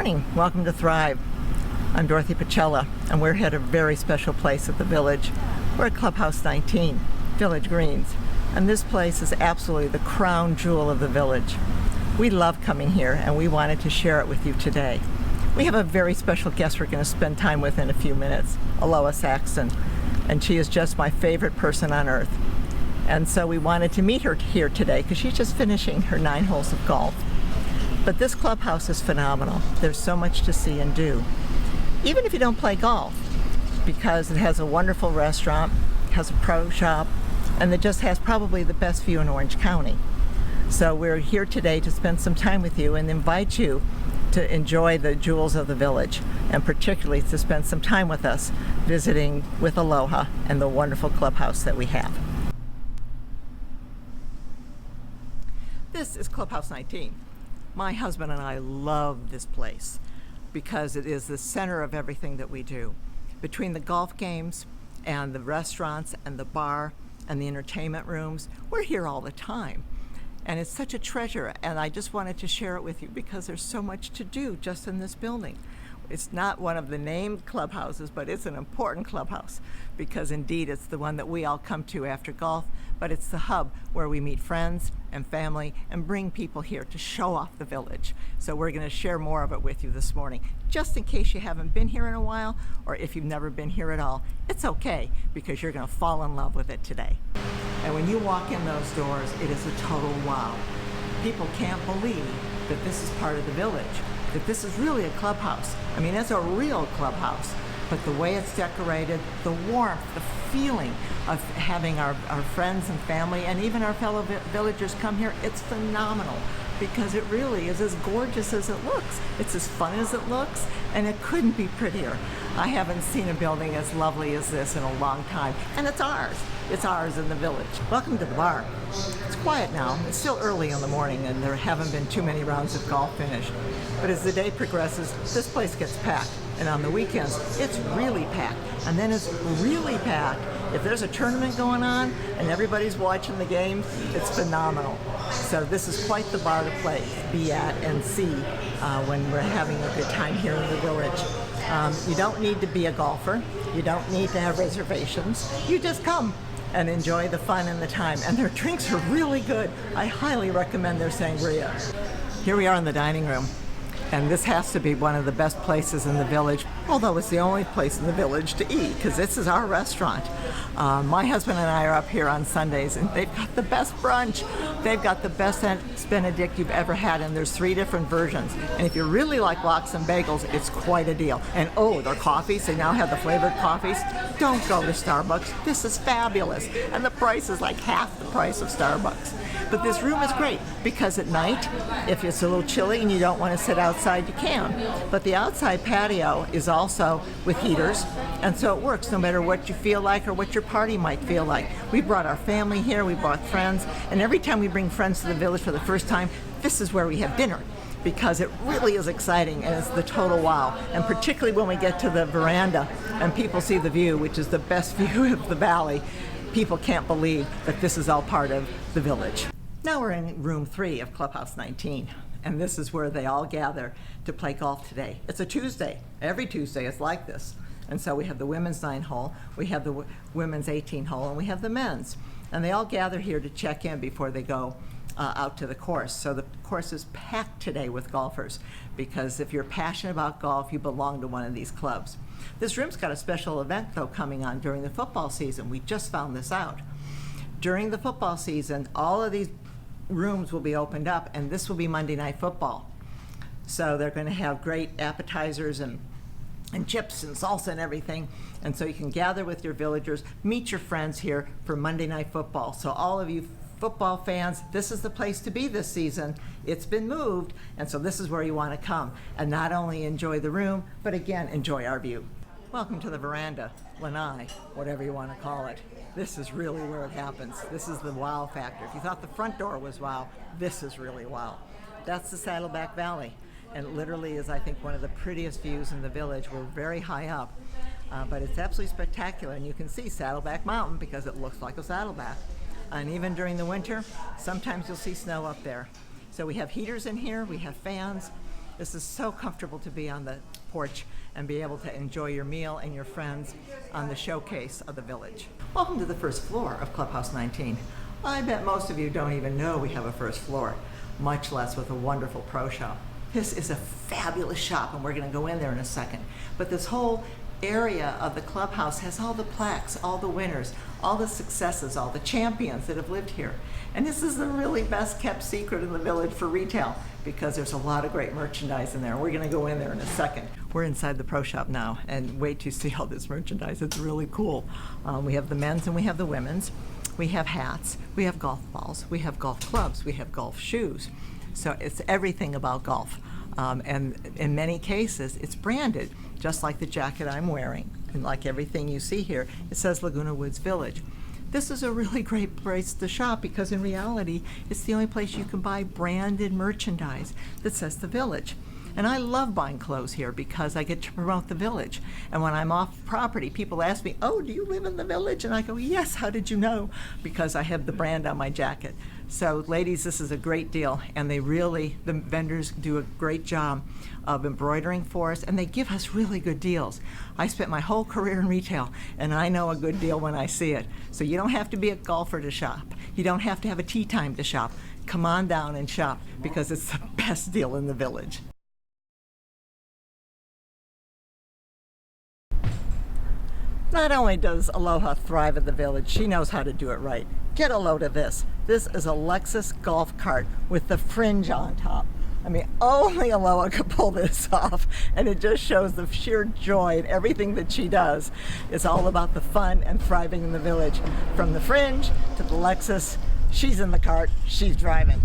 morning. Welcome to Thrive. I'm Dorothy Pachella, and we're at a very special place at the Village. We're at Clubhouse 19, Village Greens, and this place is absolutely the crown jewel of the Village. We love coming here, and we wanted to share it with you today. We have a very special guest we're going to spend time with in a few minutes, Aloha Saxton, and she is just my favorite person on earth. And so we wanted to meet her here today because she's just finishing her 9 holes of golf. But this clubhouse is phenomenal. There's so much to see and do, even if you don't play golf, because it has a wonderful restaurant, has a pro shop, and it just has probably the best view in Orange County. So we're here today to spend some time with you and invite you to enjoy the jewels of the Village, and particularly to spend some time with us visiting with Aloha and the wonderful clubhouse that we have. This is Clubhouse 19. My husband and I love this place because it is the center of everything that we do. Between the golf games and the restaurants and the bar and the entertainment rooms, we're here all the time. And it's such a treasure, and I just wanted to share it with you because there's so much to do just in this building. It's not one of the named clubhouses, but it's an important clubhouse because indeed it's the one that we all come to after golf, but it's the hub where we meet friends and family and bring people here to show off the Village. So we're going to share more of it with you this morning. Just in case you haven't been here in a while, or if you've never been here at all, it's okay because you're going to fall in love with it today. And when you walk in those doors, it is a total wow. People can't believe that this is part of the Village, that this is really a clubhouse. I mean, it's a real clubhouse, but the way it's decorated, the warmth, the feeling of having our friends and family and even our fellow villagers come here, it's phenomenal because it really is as gorgeous as it looks. It's as fun as it looks, and it couldn't be prettier. I haven't seen a building as lovely as this in a long time, and it's ours. It's ours in the Village. Welcome to the bar. It's quiet now. It's still early in the morning, and there haven't been too many rounds of golf finished. But as the day progresses, this place gets packed. And on the weekends, it's really packed. And then it's really packed. If there's a tournament going on and everybody's watching the game, it's phenomenal. So this is quite the bar to be at and see when we're having a good time here in the Village. You don't need to be a golfer. You don't need to have reservations. You just come and enjoy the fun and the time. And their drinks are really good. I highly recommend their sangria. Here we are in the dining room. And this has to be one of the best places in the Village, although it's the only place in the Village to eat, because this is our restaurant. My husband and I are up here on Sundays, and they've got the best brunch. They've got the best Eggs Benedict you've ever had, and there's 3 different versions. And if you really like lox and bagels, it's quite a deal. And oh, their coffees, they now have the flavored coffees. Don't go to Starbucks. This is fabulous. And the price is like half the price of Starbucks. But this room is great because at night, if it's a little chilly and you don't want to sit outside, you can. But the outside patio is also with heaters, and so it works no matter what you feel like or what your party might feel like. We brought our family here, we brought friends, and every time we bring friends to the Village for the first time, this is where we have dinner because it really is exciting and it's the total wow. And particularly when we get to the veranda and people see the view, which is the best view of the valley, people can't believe that this is all part of the Village. Now we're in room 3 of Clubhouse 19, and this is where they all gather to play golf today. It's a Tuesday. Every Tuesday it's like this. And so we have the women's 9 hole, we have the women's 18 hole, and we have the men's. And they all gather here to check in before they go out to the course. So the course is packed today with golfers because if you're passionate about golf, you belong to one of these clubs. This room's got a special event, though, coming on during the football season. We just found this out. During the football season, all of these rooms will be opened up, and this will be Monday Night Football. So they're going to have great appetizers and chips and salsa and everything, and so you can gather with your villagers, meet your friends here for Monday Night Football. So all of you football fans, this is the place to be this season. It's been moved, and so this is where you want to come and not only enjoy the room, but again, enjoy our view. Welcome to the veranda, lanai, whatever you want to call it. This is really where it happens. This is the wow factor. If you thought the front door was wow, this is really wow. That's the Saddleback Valley, and it literally is, I think, one of the prettiest views in the Village. We're very high up, but it's absolutely spectacular, and you can see Saddleback Mountain because it looks like a saddleback. And even during the winter, sometimes you'll see snow up there. So we have heaters in here, we have fans. This is so comfortable to be on the porch and be able to enjoy your meal and your friends on the showcase of the village. Welcome to the first floor of Clubhouse 19. I bet most of you don't even know we have a first floor, much less with a wonderful pro shop. This is a fabulous shop, and we're going to go in there in a second. But this whole area of the clubhouse has all the plaques, all the winners, all the successes, all the champions that have lived here. And this is the really best kept secret in the village for retail, because there's a lot of great merchandise in there. We're going to go in there in a second. We're inside the pro shop now, and wait to see all this merchandise. It's really cool. We have the men's and we have the women's. We have hats, we have golf balls, we have golf clubs, we have golf shoes. So it's everything about golf. And in many cases, it's branded, just like the jacket I'm wearing. And like everything you see here, it says Laguna Woods Village. This is a really great place to shop because in reality, it's the only place you can buy branded merchandise that says the village. And I love buying clothes here because I get to promote the village. And when I'm off property, people ask me, "Oh, do you live in the village?" And I go, "Yes, how did you know?" Because I have the brand on my jacket. So ladies, this is a great deal. And the vendors do a great job of embroidering for us, and they give us really good deals. I spent my whole career in retail, and I know a good deal when I see it. So you don't have to be a golfer to shop. You don't have to have a tea time to shop. Come on down and shop because it's the best deal in the village. Not only does Aloha thrive in the village, she knows how to do it right. Get a load of this. This is a Lexus golf cart with the fringe on top. I mean, only Aloha could pull this off, and it just shows the sheer joy in everything that she does. It's all about the fun and thriving in the village. From the fringe to the Lexus, she's in the cart, she's driving.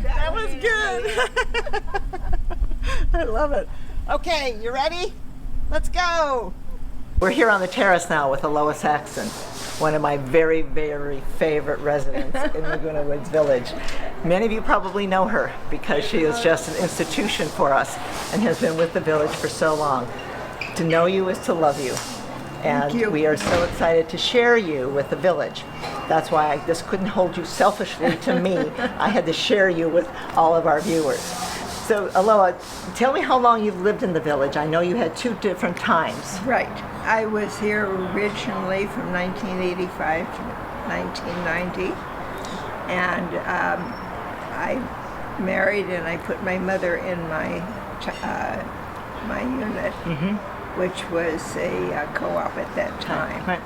That was good. I love it. Okay, you ready? Let's go. We're here on the terrace now with Aloha Saxon, one of my very, very favorite residents in Laguna Woods Village. Many of you probably know her because she is just an institution for us and has been with the village for so long. To know you is to love you. And we are so excited to share you with the village. That's why I just couldn't hold you selfishly to me. I had to share you with all of our viewers. So Aloha, tell me how long you've lived in the village. I know you had two different times. Right. I was here originally from 1985 to 1990. And I married and I put my mother in my unit. Mm-hmm. Which was a co-op at that time. Right.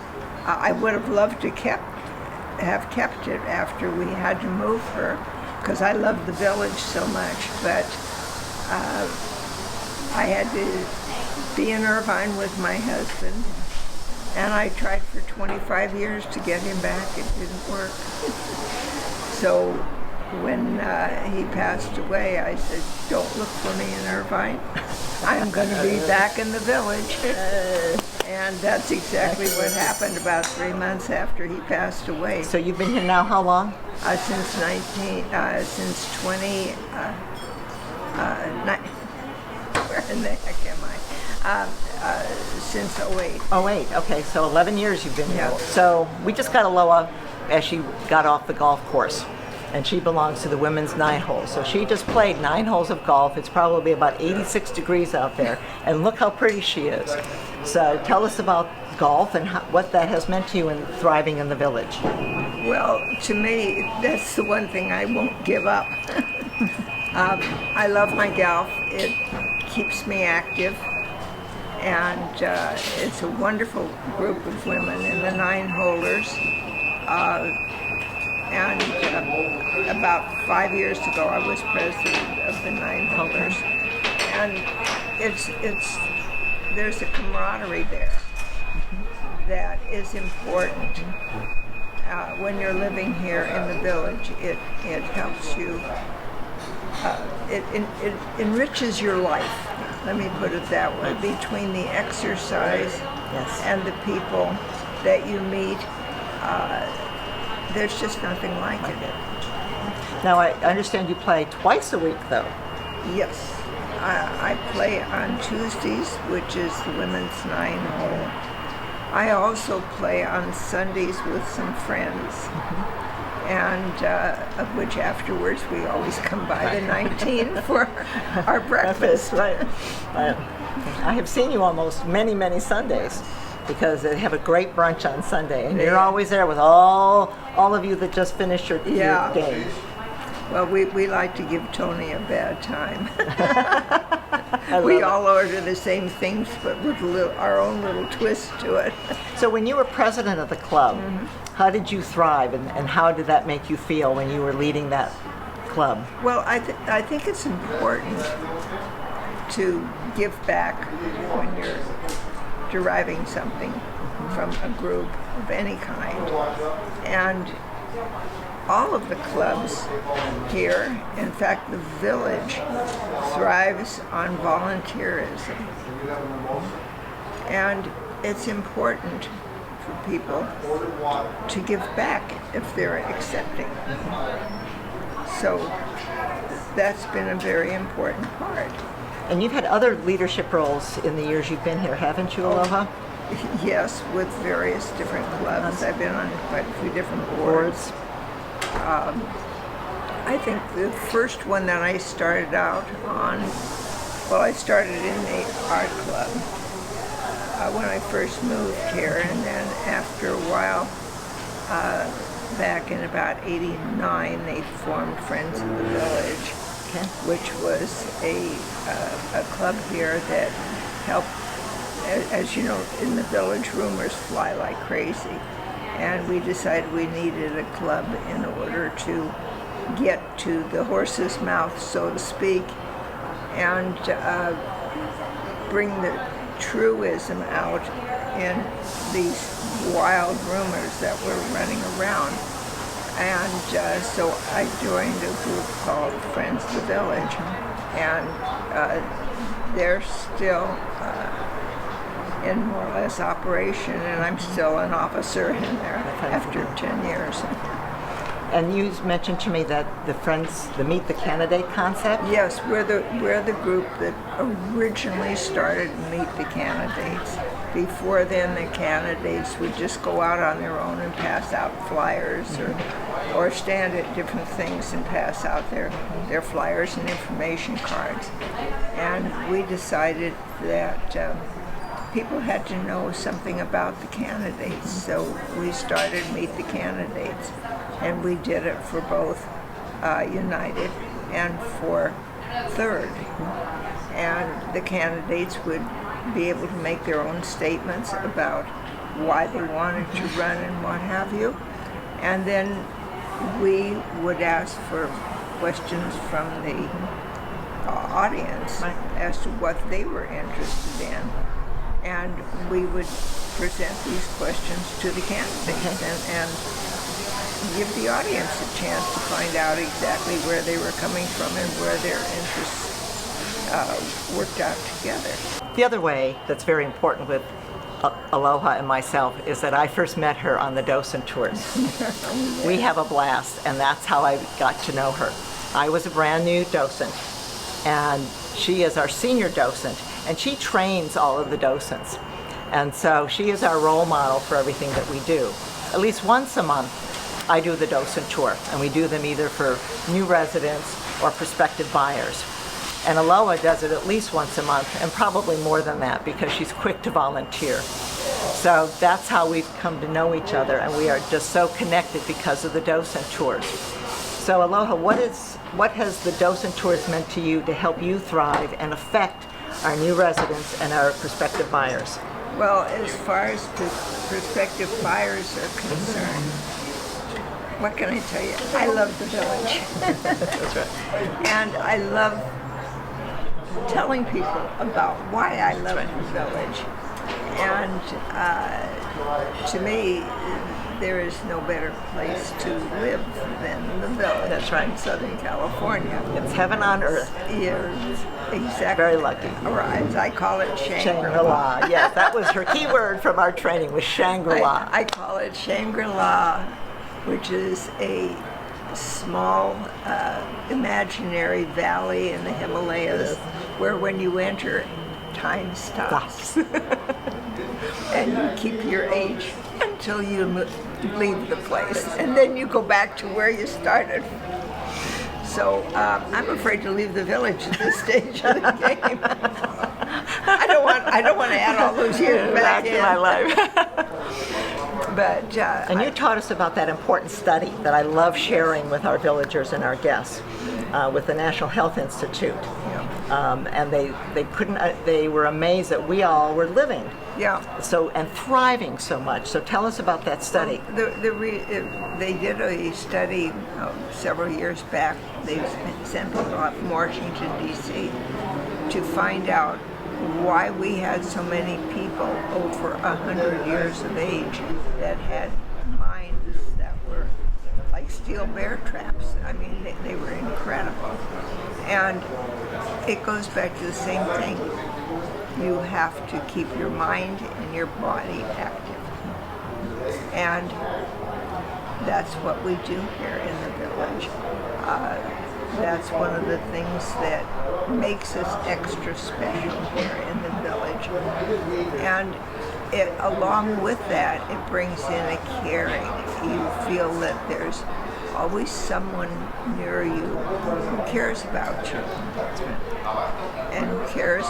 I would have loved to have kept it after we had to move her, because I loved the village so much. But I had to be in Irvine with my husband, and I tried for 25 years to get him back. It didn't work. So when he passed away, I said, "Don't look for me in Irvine. I'm going to be back in the village." And that's exactly what happened about 3 months after he passed away. So you've been here now how long? Since 20, where in the heck am I? Since 08. 08, okay, so 11 years you've been here. Yeah. So we just got Aloha as she got off the golf course. And she belongs to the women's 9 holes. So she just played 9 holes of golf. It's probably about 86 degrees out there. And look how pretty she is. So tell us about golf and what that has meant to you in thriving in the village. Well, to me, that's the one thing I won't give up. I love my golf. It keeps me active. And it's a wonderful group of women in the 9 holers. And about 5 years ago, I was president of the 9 holders. And there's a camaraderie there that is important. When you're living here in the village, it helps you. It enriches your life. Let me put it that way. Between the exercise and the people that you meet. There's just nothing like it. Now, I understand you play twice a week, though. Yes. I play on Tuesdays, which is the women's 9 hole, I also play on Sundays with some friends, and of which afterwards we always come by the 19 for our breakfast. Right. I have seen you almost many Sundays because they have a great brunch on Sunday, and you're always there with all of you that just finished your game. Well, we like to give Tony a bad time. We all order the same things, but with our own little twist to it. So when you were president of the club, how did you thrive, and how did that make you feel when you were leading that club? Well, I think it's important to give back when you're deriving something from a group of any kind. And all of the clubs here, in fact, the village thrives on volunteerism. And it's important for people to give back if they're accepting. So that's been a very important part. And you've had other leadership roles in the years you've been here, haven't you, Aloha? Yes, with various different clubs. I've been on quite a few different boards. I think the first one that I started out on, well, I started in the art club when I first moved here, and then after a while, back in about '89, they formed Friends of the Village, which was a club here that helped, as you know, in the village rumors fly like crazy. And we decided we needed a club in order to get to the horse's mouth, so to speak, and bring the truism out in these wild rumors that were running around. And so I joined a group called Friends of the Village, and they're still in more or less operation, and I'm still an officer in there after 10 years. And you mentioned to me that the Meet the Candidate concept? Yes, we're the group that originally started Meet the Candidates. Before then, the candidates would just go out on their own and pass out flyers, or stand at different things and pass out their flyers and information cards. And we decided that people had to know something about the candidates, so we started Meet the Candidates, and we did it for both United and for Third. And the candidates would be able to make their own statements about why they wanted to run and what have you. And then we would ask for questions from the audience as to what they were interested in. And we would present these questions to the candidates and give the audience a chance to find out exactly where they were coming from and where their interests worked out together. The other way that's very important with Aloha and myself is that I first met her on the docent tours. We have a blast, and that's how I got to know her. I was a brand new docent, and she is our senior docent, and she trains all of the docents. And so she is our role model for everything that we do. At least once a month, I do the docent tour, and we do them either for new residents or prospective buyers. And Aloha does it at least once a month, and probably more than that, because she's quick to volunteer. So that's how we've come to know each other, and we are just so connected because of the docent tours. So Aloha, what has the docent tours meant to you to help you thrive and affect our new residents and our prospective buyers? Well, as far as prospective buyers are concerned, what can I tell you? I love the village. That's right. And I love telling people about why I love the village. And to me, there is no better place to live than the village. That's right. In Southern California. It's heaven on earth. You're exactly. Very lucky. Right. I call it Shangri-La. Shangri-La. Yes, that was her key word from our training, was Shangri-La. I call it Shangri-La, which is a small imaginary valley in the Himalayas where when you enter, time stops. and you keep your age until you leave the place, and then you go back to where you started. So I'm afraid to leave the village at this stage of the game. I don't want to add all those years back in my life. But and you taught us about that important study that I love sharing with our villagers and our guests with the National Health Institute. And they were amazed that we all were living. And thriving so much. So tell us about that study. They did a study several years back. They sent people out from Washington, D.C. to find out why we had so many people over 100 years of age that had minds that were like steel bear traps. I mean, they were incredible. And it goes back to the same thing. You have to keep your mind and your body active. And that's what we do here in the village. That's one of the things that makes us extra special here in the village. And along with that, it brings in a caring. You feel that there's always someone near you who cares about you. And who cares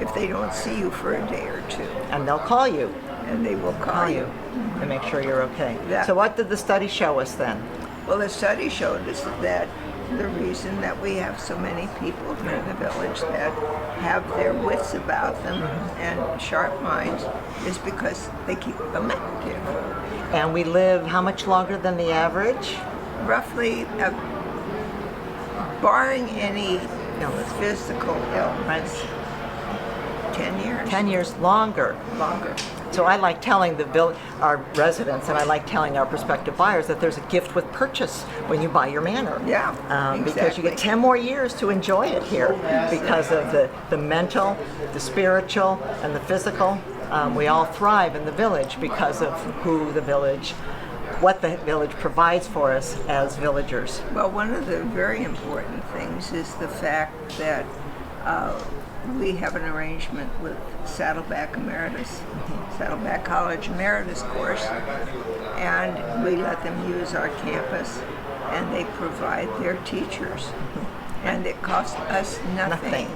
if they don't see you for a day or two. And they'll call you. And they will call you. To make sure you're okay. So what did the study show us then? Well, the study showed us that the reason that we have so many people here in the village that have their wits about them and sharp minds is because they keep them active. And we live how much longer than the average? Roughly, barring any physical illness, 10 years. 10 years longer. So I like telling our residents, and I like telling our prospective buyers that there's a gift with purchase when you buy your manor. Exactly. Because you get 10 more years to enjoy it here because of the mental, the spiritual, and the physical. We all thrive in the village because of what the village provides for us as villagers. Well, one of the very important things is the fact that we have an arrangement with Saddleback Emeritus, Saddleback College Emeritus course, and we let them use our campus, and they provide their teachers, and it costs us nothing.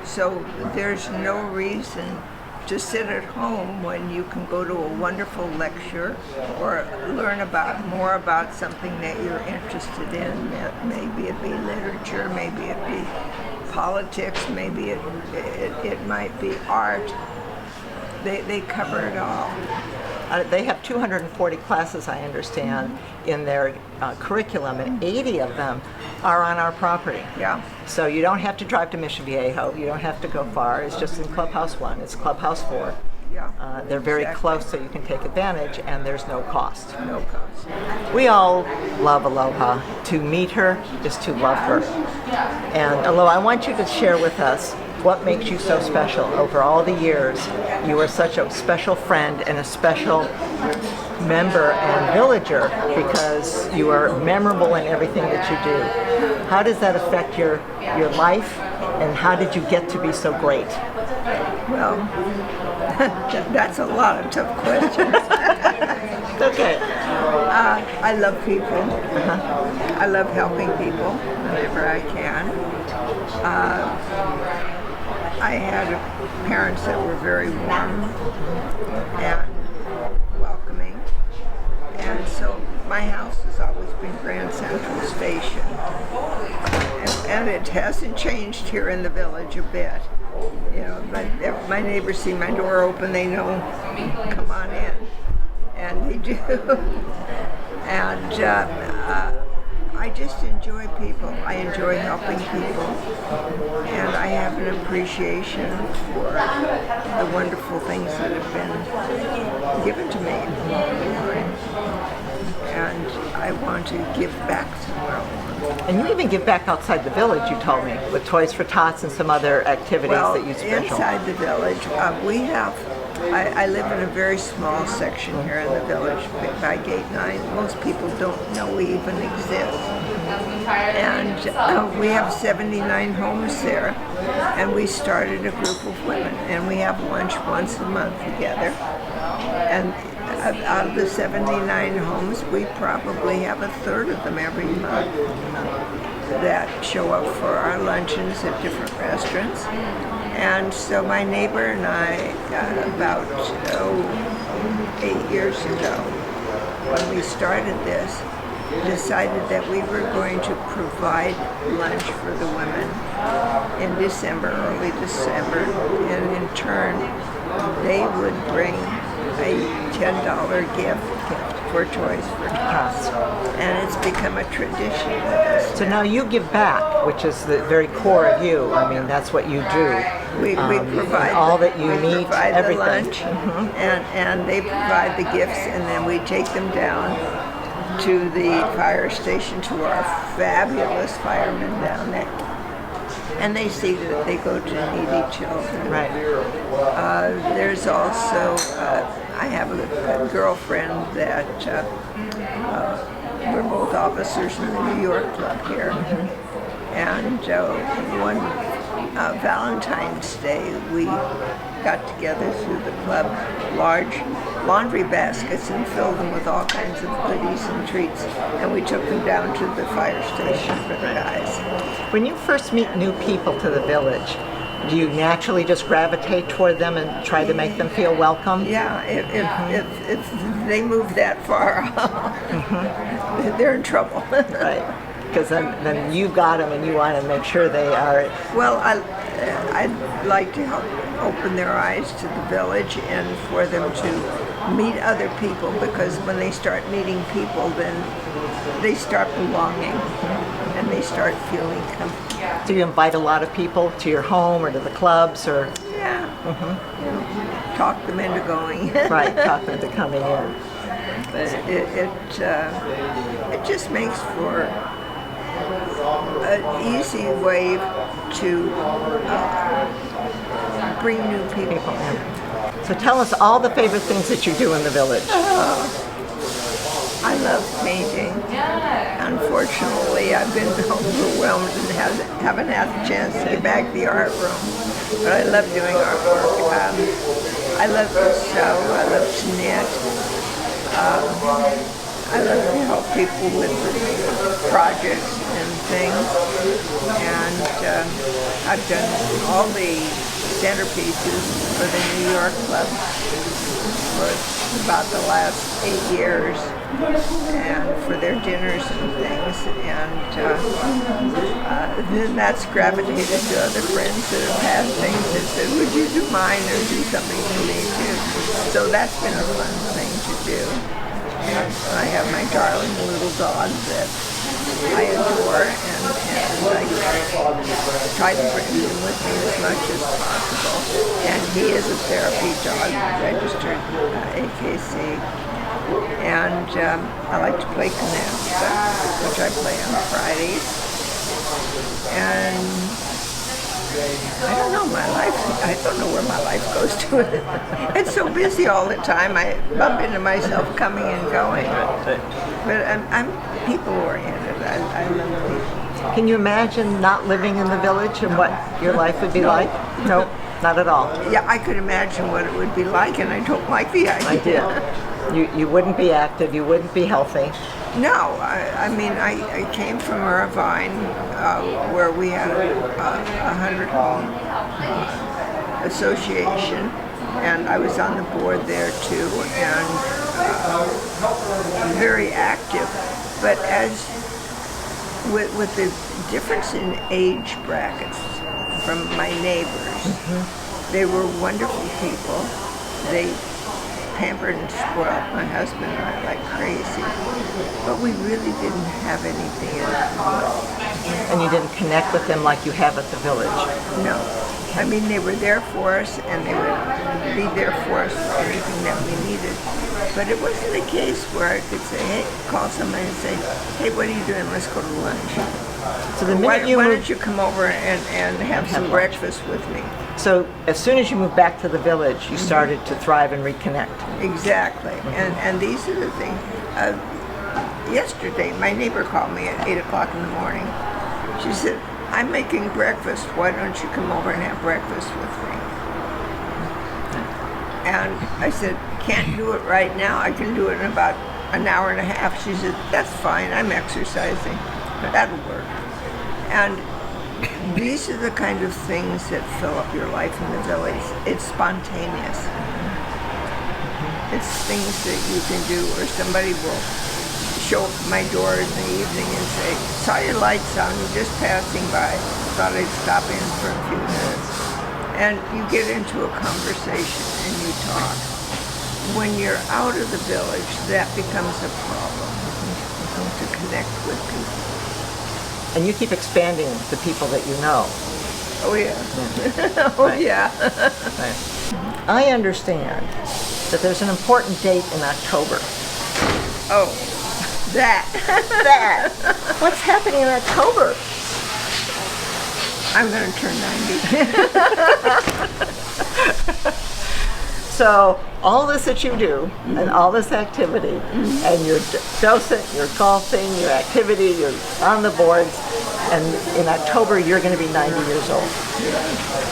So there's no reason to sit at home when you can go to a wonderful lecture or learn more about something that you're interested in. Maybe it be literature, maybe it be politics, maybe it might be art. They cover it all. They have 240 classes, I understand, in their curriculum, and 80 of them are on our property. So you don't have to drive to Mission Viejo. You don't have to go far. It's just in Clubhouse 1. It's Clubhouse 4. They're very close, so you can take advantage, and there's no cost. No cost. We all love Aloha. To meet her is to love her. And Aloha, I want you to share with us what makes you so special over all the years. You are such a special friend and a special member and villager because you are memorable in everything that you do. How does that affect your life, and how did you get to be so great? Well, that's a lot of tough questions. Okay. I love people. I love helping people whenever I can. I had parents that were very warm and welcoming, and so my house has always been Grand Central Station, and it hasn't changed here in the village a bit. You know, but if my neighbors see my door open, they know, come on in, and they do. And I just enjoy people. I enjoy helping people, and I have an appreciation for the wonderful things that have been given to me along the line, and I want to give back to the world. And you even give back outside the village, you told me, with Toys for Tots and some other activities that you special. Inside the village, we have I live in a very small section here in the village by Gate 9. Most people don't know we even exist. And we have 79 homes there. And we started a group of women. And we have lunch once a month together. And out of the 79 homes, we probably have a third of them every month that show up for our luncheons at different restaurants. And so my neighbor and I, about 8 years ago, when we started this, decided that we were going to provide lunch for the women in December, early December, and in turn, they would bring a $10 gift for Toys for Tots. And it's become a tradition with us. So now you give back, which is the very core of you. I mean, that's what you do. We provide all that you need, provide everything. The lunch, and they provide the gifts, and then we take them down to the fire station to our fabulous firemen down there. And they see that they go to needy children. Right. There's also, I have a girlfriend that we're both officers in the New York Club here. And one Valentine's Day, we got together through the club large laundry baskets and filled them with all kinds of goodies and treats, and we took them down to the fire station for the guys. When you first meet new people to the village, do you naturally just gravitate toward them and try to make them feel welcome? Yeah, if they move that far, they're in trouble. Right, because then you got them and you want to make sure they are. Well, I'd like to help open their eyes to the village and for them to meet other people, because when they start meeting people, then they start belonging and they start feeling comfortable. Do you invite a lot of people to your home or to the clubs, or? Yeah. Talk them into going. Right, talk them into coming in. But it just makes for an easy way to bring new people in. So tell us all the favorite things that you do in the village. I love painting. Unfortunately, I've been overwhelmed and haven't had the chance to get back to the art room. But I love doing artwork. I love to sew. I love to knit. I love to help people with projects and things. And I've done all the centerpieces for the New York Club for about the last 8 years, and for their dinners and things. And then that's gravitated to other friends that have had things that said, would you do mine or do something for me too? So that's been a fun thing to do. And I have my darling little dog that I adore, and I try to bring him with me as much as possible. And he is a therapy dog, registered AKC. And I like to play canasta, which I play on Fridays. And I don't know, I don't know where my life goes to. It's so busy all the time. I bump into myself coming and going. But I'm people-oriented. I love people. Can you imagine not living in the village and what your life would be like? No, not at all. Yeah, I could imagine what it would be like, and I don't like the idea. You wouldn't be active, you wouldn't be healthy. No, I mean, I came from Irvine, where we had a 100-home association, and I was on the board there too, and very active. But as with the difference in age brackets from my neighbors, they were wonderful people. They pampered and spoiled my husband and I like crazy, but we really didn't have anything in common. And you didn't connect with them like you have at the village? No. I mean, they were there for us, and they would be there for us for anything that we needed. But it wasn't a case where I could say, hey, call somebody and say, hey, what are you doing? Let's go to lunch. So the minute why don't you come over and have some breakfast with me? So as soon as you moved back to the village, you started to thrive and reconnect. Exactly. And these are the things. Yesterday, my neighbor called me at 8 o'clock in the morning. She said, I'm making breakfast. Why don't you come over and have breakfast with me? And I said, can't do it right now. I can do it in about an hour and a half. She said, that's fine. I'm exercising. That'll work. And these are the kind of things that fill up your life in the village. It's spontaneous. It's things that you can do, or somebody will show up at my door in the evening and say, saw your lights on, just passing by, thought I'd stop in for a few minutes. And you get into a conversation and you talk. When you're out of the village, that becomes a problem, to connect with people. And you keep expanding the people that you know. Oh yeah. Oh Right. yeah. Right. I understand that there's an important date in October. Oh, that. That. What's happening in October? I'm going to turn 90. So all this that you do, and all this activity, and you're docent, you're golfing, your activity, you're on the boards, and in October you're going to be 90 years old.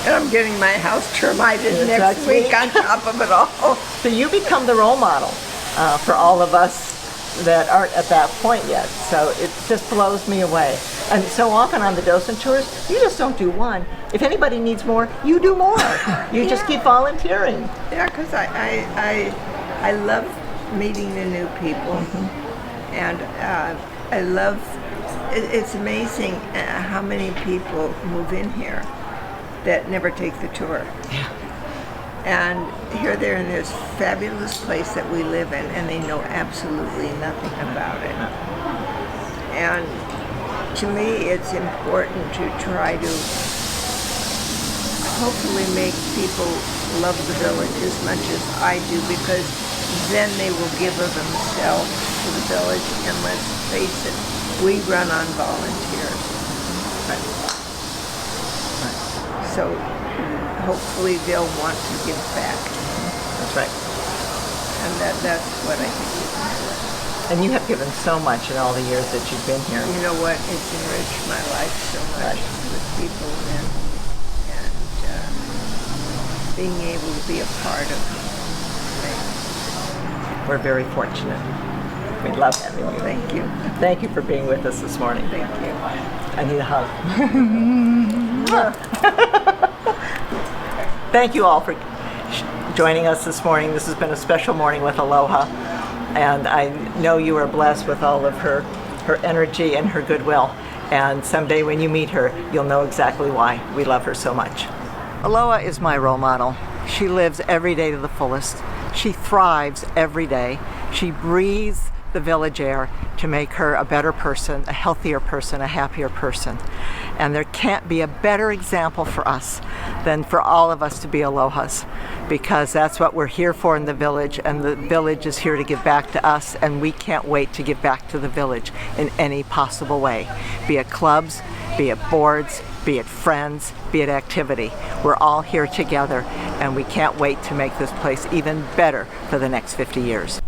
And I'm getting my house termited Next next week week. on top of it all. So you become the role model for all of us that aren't at that point yet. So it just blows me away. And so often on the docent tours, you just don't do one. If anybody needs more, you do more. You just keep volunteering. Yeah, because I love meeting the new people, and I love. It's amazing how many people move in here that never take the tour. Yeah. And here they're in this fabulous place that we live in, and they know absolutely nothing about it. And to me, it's important to try to hopefully make people love the village as much as I do, because then they will give of themselves to the village. And let's face it, we run on volunteers. So hopefully they'll want to give back. That's right. And that's what I think. And you have given so much in all the years that you've been here. You know what? It's enriched my life so much with people and being able to be a part of things. We're very fortunate. We love having you. Thank you. Thank you for being with us this morning. Thank you. I need a hug. Thank you all for joining us this morning. This has been a special morning with Aloha, and I know you are blessed with all of her energy and her goodwill. And someday when you meet her, you'll know exactly why we love her so much. Aloha is my role model. She lives every day to the fullest. She thrives every day. She breathes the village air to make her a better person, a healthier person, a happier person. And there can't be a better example for us than for all of us to be Alohas, because that's what we're here for in the village, and the village is here to give back to us, and we can't wait to give back to the village in any possible way, be it clubs, be it boards, be it friends, be it activity. We're all here together, and we can't wait to make this place even better for the next 50 years.